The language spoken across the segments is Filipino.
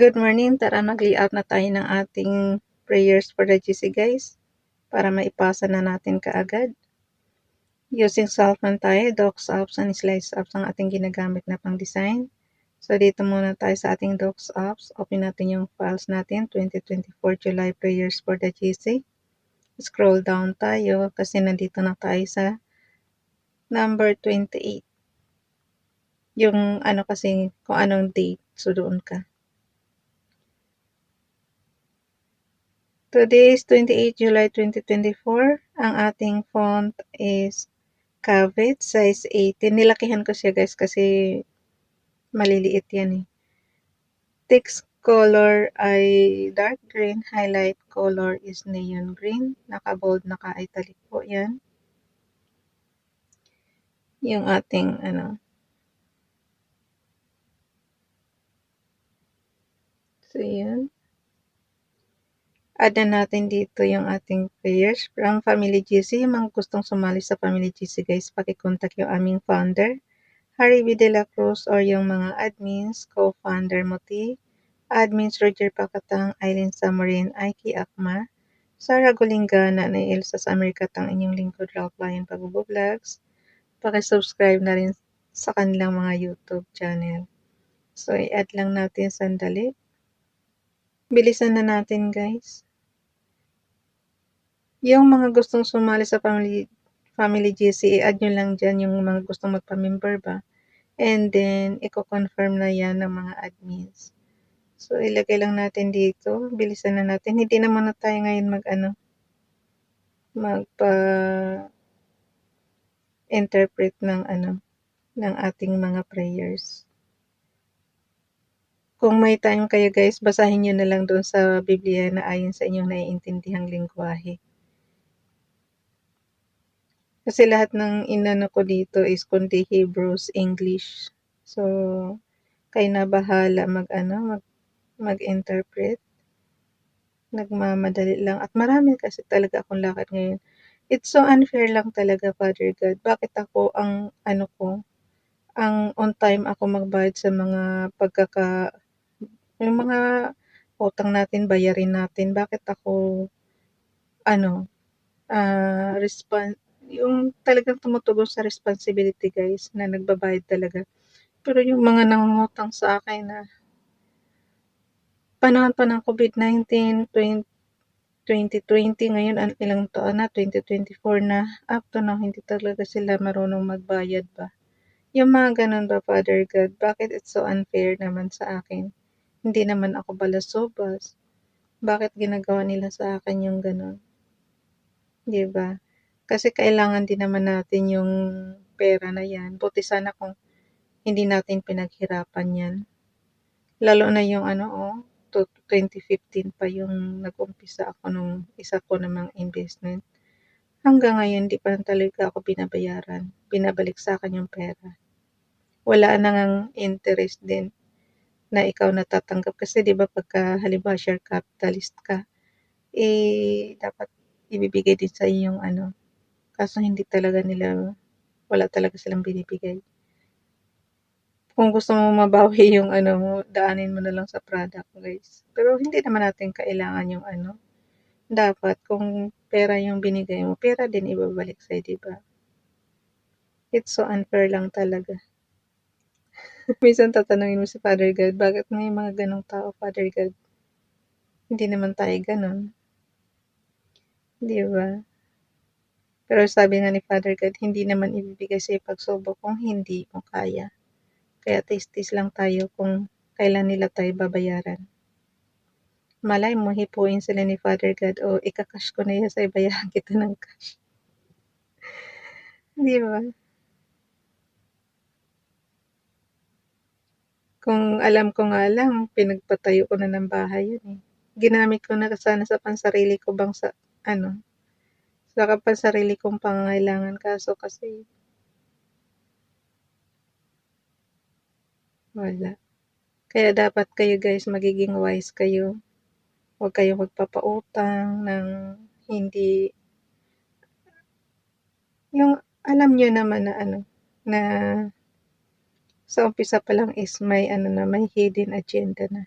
Good morning, tara mag-layout na tayo ng ating prayers for the GC guys, para maipasa na natin kaagad. Using Saltman tayo, Docs Apps and Slice Apps ang ating ginagamit na pang design. So dito muna tayo sa ating Docs Apps, open natin yung files natin, 2024 July prayers for the GC. Scroll down tayo kasi nandito na tayo sa number 28. Yung ano kasi, kung anong date, so doon ka. Today is 28 July 2024. Ang ating font is Cavite, size 18. Nilakihan ko siya guys kasi maliliit yan eh. Text color ay dark green. Highlight color is neon green. Naka-bold, naka-italic po yan. Yung ating So yan. Add na natin dito yung ating prayers from Family GC. Yung mga gustong sumali sa Family GC guys, pakicontact yung aming founder, Harry B. De La Cruz, or yung mga admins, co-founder Moti, admins Roger Pacatang, Eileen Samarin, Aiki Akma, Sarah Golingana, na Elsa sa Amerikatang inyong lingkod Ralph Lion Pag-vlogs. Pakisubscribe na rin sa kanilang mga YouTube channel. So, i-add lang natin sandali. Bilisan na natin guys. Yung mga gustong sumali sa Family GC, i-add nyo lang dyan yung mga gustong magpa-member ba. And then, i-confirm na yan ng mga admins. So, ilagay lang natin dito. Bilisan na natin. Hindi naman na tayo ngayon magpa-interpret ng ating mga prayers. Kung may time kayo guys, basahin nyo na lang doon sa Biblia na ayon sa inyong naiintindihang lingwahe. Kasi lahat ng inano ko dito is kundi Hebrews, English. So, kayo na bahala mag-interpret. Nagmamadali lang. At marami kasi talaga akong lakad ngayon. It's so unfair lang talaga, Father God. Bakit ako ang on time ako magbayad sa mga yung mga utang natin, bayarin natin. Bakit ako, yung talagang tumutugon sa responsibility guys, na nagbabayad talaga. Pero yung mga nangungutang sa akin na panahon pa ng COVID-19, 2020, ngayon ilang taon na, 2024 na, up to now, hindi talaga sila marunong magbayad ba. Yung mga ganun ba, Father God, bakit it's so unfair naman sa akin? Hindi naman ako balasubas. Bakit ginagawa nila sa akin yung ganun? Diba? Kasi kailangan din naman natin yung pera na yan. Buti sana kung hindi natin pinaghirapan yan. Lalo na yung 2015 pa yung nag-umpisa ako nung isa ko namang investment. Hanggang ngayon, di pa talaga ako binabayaran. Binabalik sa akin yung pera. Wala nang interest din na ikaw natatanggap. Kasi di ba pagka halimbawa share capitalist ka, dapat ibibigay din sa iyo yung kaso hindi talaga nila, wala talaga silang binibigay. Kung gusto mo mabawi yung mo, daanin mo na lang sa product guys. Pero hindi naman natin kailangan yung dapat kung pera yung binigay mo, pera din ibabalik sa'yo, diba? It's so unfair lang talaga. Minsan tatanungin mo si Father God, bakit may mga ganong tao, Father God? Hindi naman tayo ganon. Diba? Pero sabi nga ni Father God, hindi naman ibibigay sa'yo pagsubok kung hindi mo kaya. Kaya tis-tis lang tayo kung kailan nila tayo babayaran. Malay mo, hipuin sila ni Father God, o ikakash ko na yan sa ibayahan kita ng cash. Di ba? Kung alam ko nga lang, pinagpatayo ko na ng bahay yun eh. Ginamit ko na sana sa pansarili ko bang sa pansarili kong pangangailangan, kaso kasi wala. Kaya dapat kayo guys, magiging wise kayo. Huwag kayong magpapautang ng hindi, yung alam nyo naman na na sa umpisa pa lang is may may hidden agenda na.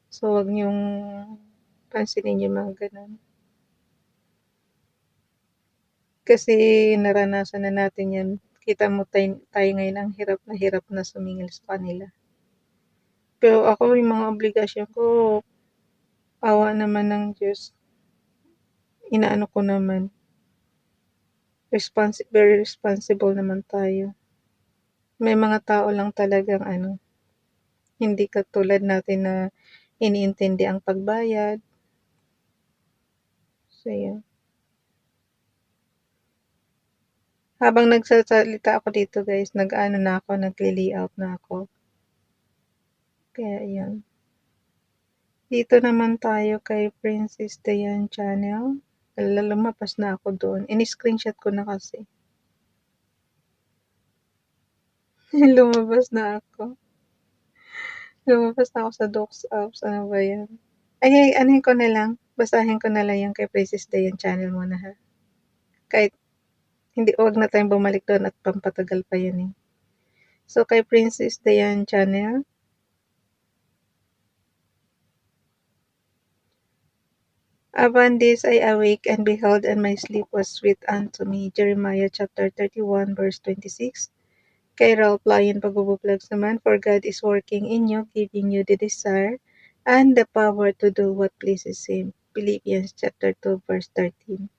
So, wag niyong pansinin yung mga gano'n. Kasi naranasan na natin 'yan. Kita mo tayo ngayon ang hirap na sumingil sa kanila. Pero ako yung mga obligasyon ko, awa naman ng Diyos, inaano ko naman, very responsible naman tayo. May mga tao lang talagang ano, hindi katulad natin na iniintindi ang pagbayad. So, 'yun. Habang nagsasalita ako dito guys, nag-aano na ako, nagle-layout na ako. Kaya 'yun. Dito naman tayo kay Princess Dayan Channel. Lumabas na ako doon. Ini-screenshot ko na kasi. Lumabas na ako. Lumabas na ako sa Docs apps. Ano ba 'yan? Ay, anuhin ko na lang. Basahin ko na lang yung kay Princess Dayan Channel muna ha. Kahit hindi, wag na tayong bumalik doon at pampatagal pa yun eh. So, kay Princess Dayan Channel, upon this I awake and beheld, and my sleep was sweet unto me. Jeremiah chapter 31 verse 26. Kay Ralph Lyon Pagbubuklags naman, for God is working in you, giving you the desire and the power to do what pleases Him. Philippians chapter 2 verse 13.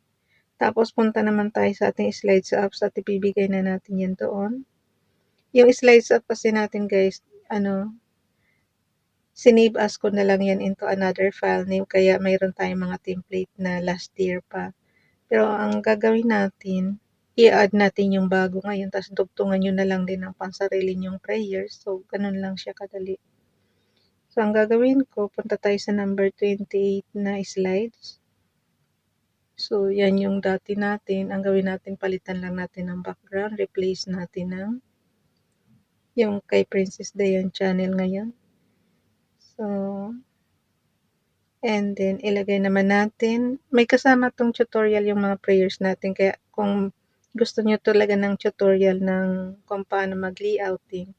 Tapos punta naman tayo sa ating slides apps at ibibigay na natin yan doon. Yung slides app kasi natin guys, sinave as ko na lang yan into another file name, kaya mayroon tayong mga template na last year pa. Pero ang gagawin natin, i-add natin yung bago ngayon, tapos dugtungan nyo na lang din ang pansarili nyong prayers. So, ganun lang siya kadali. So, ang gagawin ko, punta tayo sa number 28 na slides. So, yan yung dati natin. Ang gawin natin, palitan lang natin ng background, replace natin ng yung kay Princess Dayan channel ngayon. So, and then ilagay naman natin, may kasama tong tutorial yung mga prayers natin, kaya kung gusto nyo talaga ng tutorial ng kung paano mag-layouting,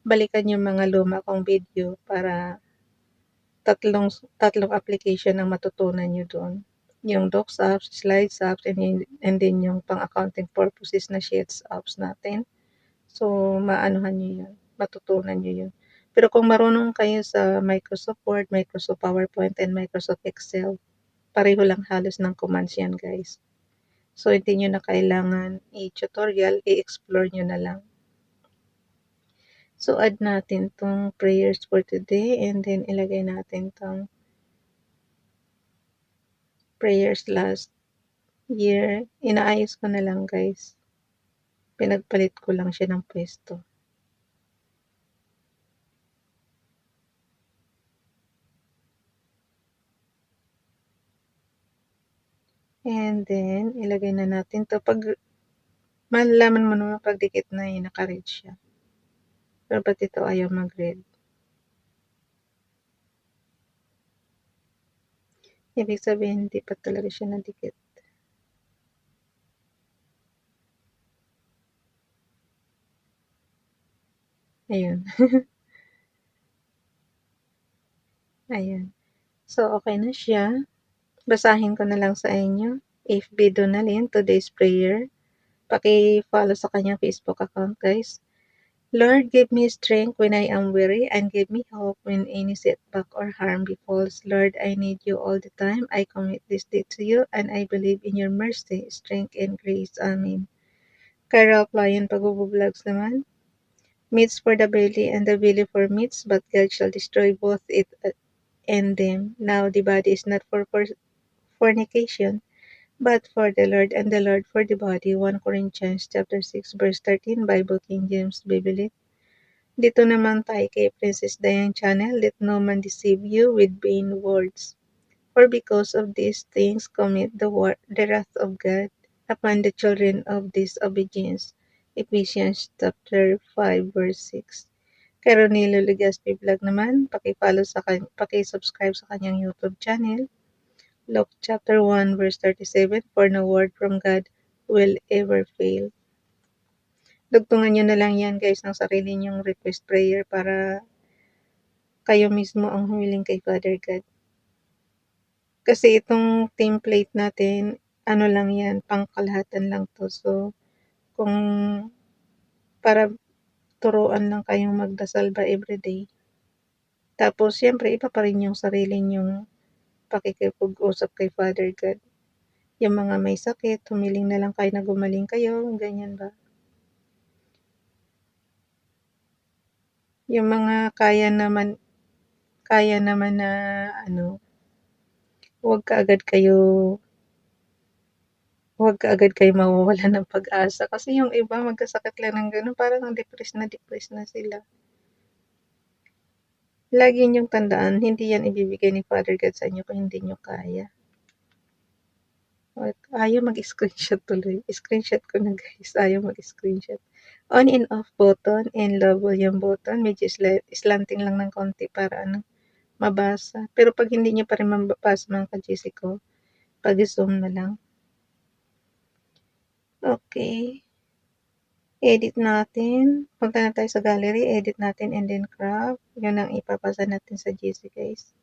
balikan yung mga luma kong video para tatlong application ang matutunan nyo doon. Yung Docs apps, Slides apps, and then yung pang-accounting purposes na Sheets apps natin. So, maanuhan nyo yun, matutunan nyo yun. Pero kung marunong kayo sa Microsoft Word, Microsoft PowerPoint, and Microsoft Excel, pareho lang halos ng commands yan guys. So, hindi nyo na kailangan i-tutorial, i-explore nyo na lang. So, add natin tong prayers for today, and then ilagay natin tong prayers last year. Inaayos ko na lang guys. Pinagpalit ko lang siya ng pwesto. And then, ilagay na natin to. Pag malalaman mo naman pag dikit na naka-red siya. Pero ba't ito ayaw mag-red? Ibig sabihin, hindi pa talaga siya nadikit. Ayun. Ayan. So, okay na siya. Basahin ko na lang sa inyo. FB Donalyn, today's prayer. Paki-follow sa kanyang Facebook account, guys. Lord, give me strength when I am weary, and give me hope when any setback or harm befalls. Lord, I need you all the time. I commit this day to you, and I believe in your mercy, strength, and grace. Amen. Kay Ralph Lyon Pagbubuklags naman, meats for the belly, and the belly for meats, but God shall destroy both it and them. Now the body is not for fornication, but for the Lord, and the Lord for the body. 1 Corinthians chapter 6 verse 13, Bible King James Bible. Dito naman tayo kay Princess Diane Channel. Let no man deceive you with vain words. For because of these things commit the wrath of God upon the children of disobedience. Ephesians chapter 5 verse 6. Kay Ronilo Legaspi Vlog naman, paki-subscribe sa kanyang YouTube channel. Luke chapter 1 verse 37, for no word from God will ever fail. Dugtungan nyo na lang yan guys ng sarili nyong request prayer para kayo mismo ang humiling kay Father God. Kasi itong template natin, ano lang yan, pangkalahatan lang 'to. So, kung para turuan lang kayong magdasal ba everyday. Tapos siyempre iba pa rin yung sarili niyong pakikipag-usap kay Father God. Yung mga may sakit, humiling na lang kayo na gumaling kayo, ganyan ba. Yung mga kaya naman na ano, huwag kaagad kayo huwag kaagad kayo mawawalan ng pag-asa. Kasi yung iba magkasakit lang ng gano'n parang depressed na sila. Lagi niyong tandaan, hindi yan ibibigay ni Father God sa inyo kung hindi niyo kaya. Ayaw mag-screenshot tuloy. Screenshot ko na guys, ayaw mag-screenshot. On and off button and low volume button, medyo slanting lang ng konti para ano, mabasa. Pero pag hindi niyo pa rin mabasa mga ka-GC ko, pag-zoom na lang. Okay. Edit natin. Punta na tayo sa gallery, edit natin and then crop. Yun ang ipapasa natin sa GC guys.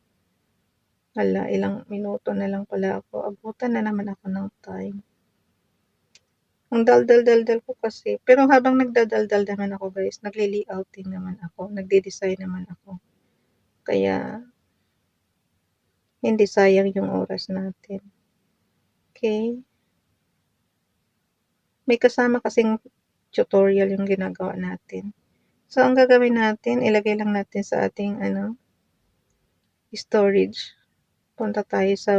Hala, ilang minuto na lang pala ako. Abutan na naman ako ng time. Ang daldal-daldal ko kasi. Pero habang nagdadaldal naman ako guys, nagle-layouting naman ako, nagde-design naman ako. Kaya, hindi sayang yung oras natin. Okay? May kasama kasing tutorial yung ginagawa natin. So, ang gagawin natin, ilagay lang natin sa ating storage. Punta tayo sa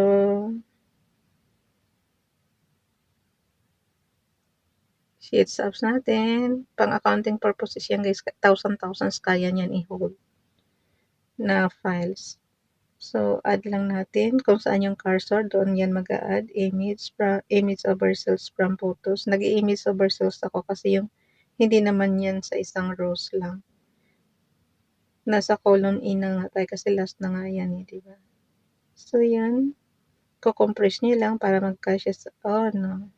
sheets apps natin. Pang accounting purposes yan guys, thousands kaya niyan i-hold na files. So, add lang natin kung saan yung cursor, doon yan mag-a-add image over cells from photos. Nag-i-image over cells ako kasi yung hindi naman yan sa isang rows lang. Nasa column E na nga tayo kasi last na nga yan eh, diba? So, yan. Kukompress nyo lang para magkasya sa, oh no.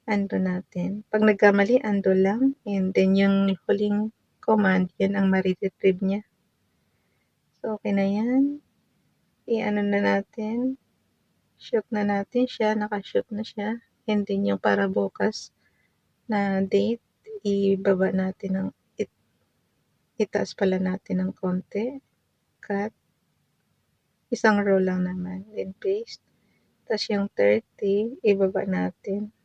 Undo natin. Pag nagkamali, undo lang. And then, yung huling command, yun ang ma-retrieve niya. So, okay na yan. I-ano na natin. Shoot na natin siya. Nakashoot na siya. And then, yung para bukas na date, ibaba natin ng, itaas pala natin ng konti. Cut. Isang row lang naman. Then, paste. Tapos, yung 30, ibaba natin.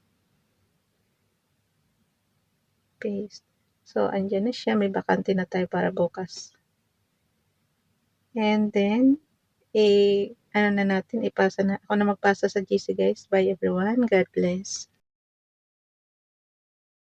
Paste. So, andyan na siya. May bakante na tayo para bukas. And then, ano na natin, ipasa na. Ako na magpasa sa GC guys. Bye everyone. God bless.